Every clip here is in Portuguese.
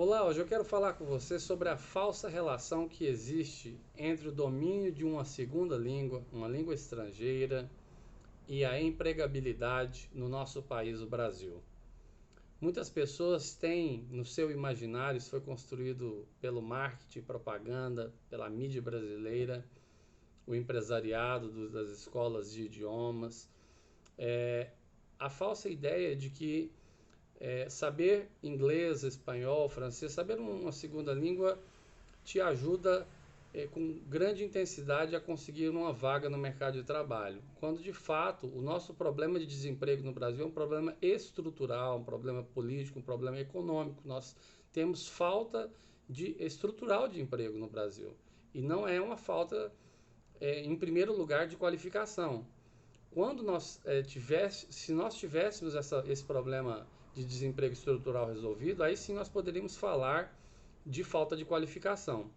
Olá, hoje eu quero falar com você sobre a falsa relação que existe entre o domínio de uma segunda língua, uma língua estrangeira, e a empregabilidade no nosso país, o Brasil. Muitas pessoas têm no seu imaginário, isso foi construído pelo marketing, propaganda, pela mídia brasileira, o empresariado das escolas de idiomas, é, a falsa ideia de que saber inglês, espanhol, francês, saber uma segunda língua te ajuda com grande intensidade a conseguir uma vaga no mercado de trabalho. Quando de fato o nosso problema de desemprego no Brasil é um problema estrutural, um problema político, um problema econômico. Nós temos falta estrutural de emprego no Brasil. E não é uma falta, em primeiro lugar, de qualificação. Quando se nós tivéssemos esse problema de desemprego estrutural resolvido, aí sim nós poderíamos falar de falta de qualificação.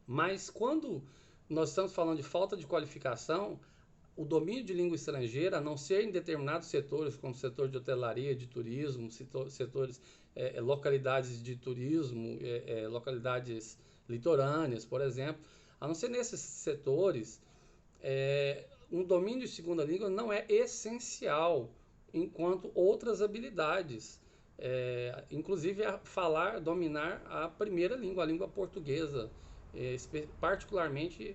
Mas quando nós estamos falando de falta de qualificação, o domínio de língua estrangeira, a não ser em determinados setores, como o setor de hotelaria, de turismo, setores, localidades de turismo, localidades litorâneas, por exemplo, a não ser nesses setores, um domínio de segunda língua não é essencial, enquanto outras habilidades, inclusive falar, dominar a primeira língua, a língua portuguesa, particularmente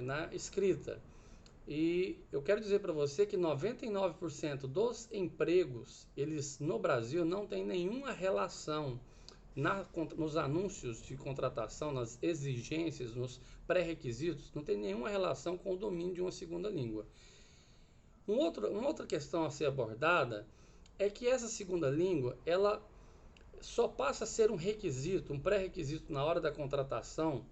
na escrita. E eu quero dizer para você que 99% dos empregos, eles no Brasil não tem nenhuma relação nos anúncios de contratação, nas exigências, nos pré-requisitos, não tem nenhuma relação com o domínio de uma segunda língua. Uma outra questão a ser abordada é que essa segunda língua, ela só passa a ser um requisito, um pré-requisito na hora da contratação,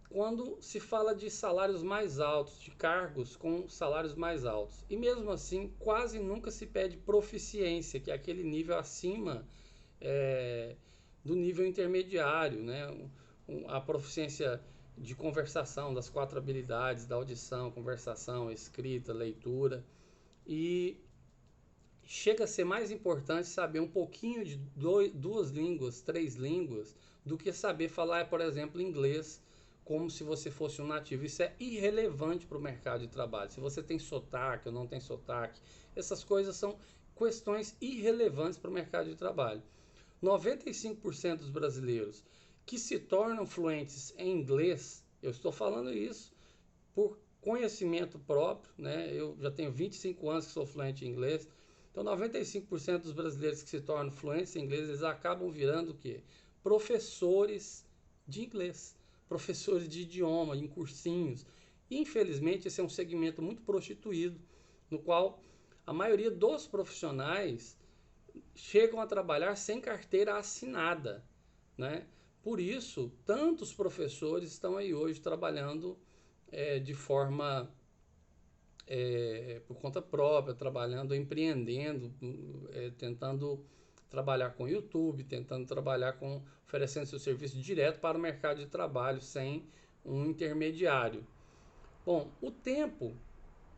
quando se fala de salários mais altos, de cargos com salários mais altos. E mesmo assim, quase nunca se pede proficiência, que é aquele nível acima do nível intermediário, né? A proficiência de conversação, das 4 habilidades, da audição, conversação, escrita, leitura. E chega a ser mais importante saber um pouquinho de 2 línguas, 3 línguas, do que saber falar, por exemplo, inglês, como se você fosse um nativo. Isso é irrelevante para o mercado de trabalho. Se você tem sotaque ou não tem sotaque, essas coisas são questões irrelevantes para o mercado de trabalho. 95% dos brasileiros que se tornam fluentes em inglês, eu estou falando isso por conhecimento próprio, né? Eu já tenho 25 anos que sou fluente em inglês. Então, 95% dos brasileiros que se tornam fluentes em inglês, eles acabam virando o quê? Professores de inglês, professores de idioma, em cursinhos. E, infelizmente, esse é um segmento muito prostituído, no qual a maioria dos profissionais chegam a trabalhar sem carteira assinada, né? Por isso, tantos professores estão aí hoje trabalhando de forma por conta própria, trabalhando, empreendendo, tentando trabalhar com YouTube, tentando trabalhar oferecendo seu serviço direto para o mercado de trabalho, sem um intermediário. Bom, o tempo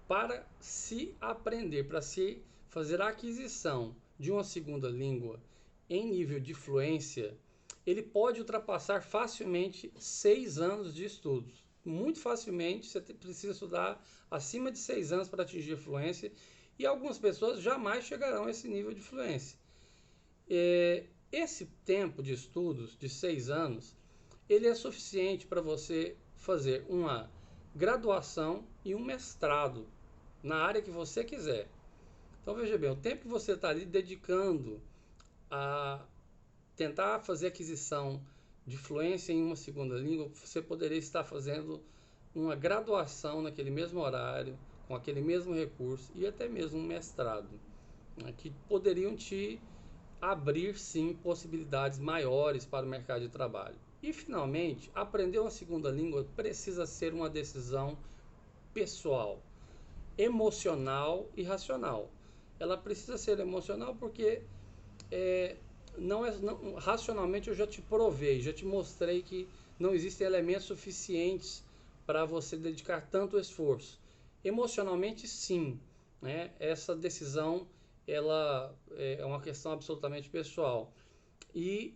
para se aprender, para se fazer a aquisição de uma segunda língua em nível de fluência, ele pode ultrapassar facilmente 6 anos de estudos. Muito facilmente, você precisa estudar acima de 6 anos para atingir fluência, e algumas pessoas jamais chegarão a esse nível de fluência. Esse tempo de estudos de 6 anos, ele é suficiente para você fazer uma graduação e um mestrado na área que você quiser. Então veja bem, o tempo que você está ali dedicando a tentar fazer aquisição de fluência em uma segunda língua, você poderia estar fazendo uma graduação naquele mesmo horário, com aquele mesmo recurso, e até mesmo um mestrado, né, que poderiam te abrir sim possibilidades maiores para o mercado de trabalho. E finalmente, aprender uma segunda língua precisa ser uma decisão pessoal, emocional e racional. Ela precisa ser emocional porque racionalmente eu já te provei, já te mostrei que não existem elementos suficientes para você dedicar tanto esforço. Emocionalmente, sim, né? Essa decisão ela é uma questão absolutamente pessoal. E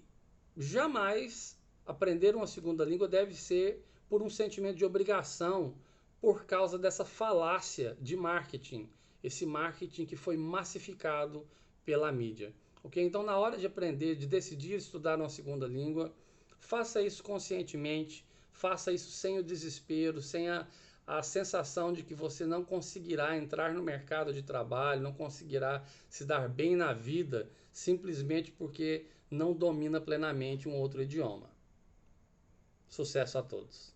jamais aprender uma segunda língua deve ser por um sentimento de obrigação, por causa dessa falácia de marketing, esse marketing que foi massificado pela mídia. Ok? Então, na hora de aprender, de decidir estudar uma segunda língua, faça isso conscientemente, faça isso sem o desespero, sem a sensação de que você não conseguirá entrar no mercado de trabalho, não conseguirá se dar bem na vida, simplesmente porque não domina plenamente um outro idioma. Sucesso a todos!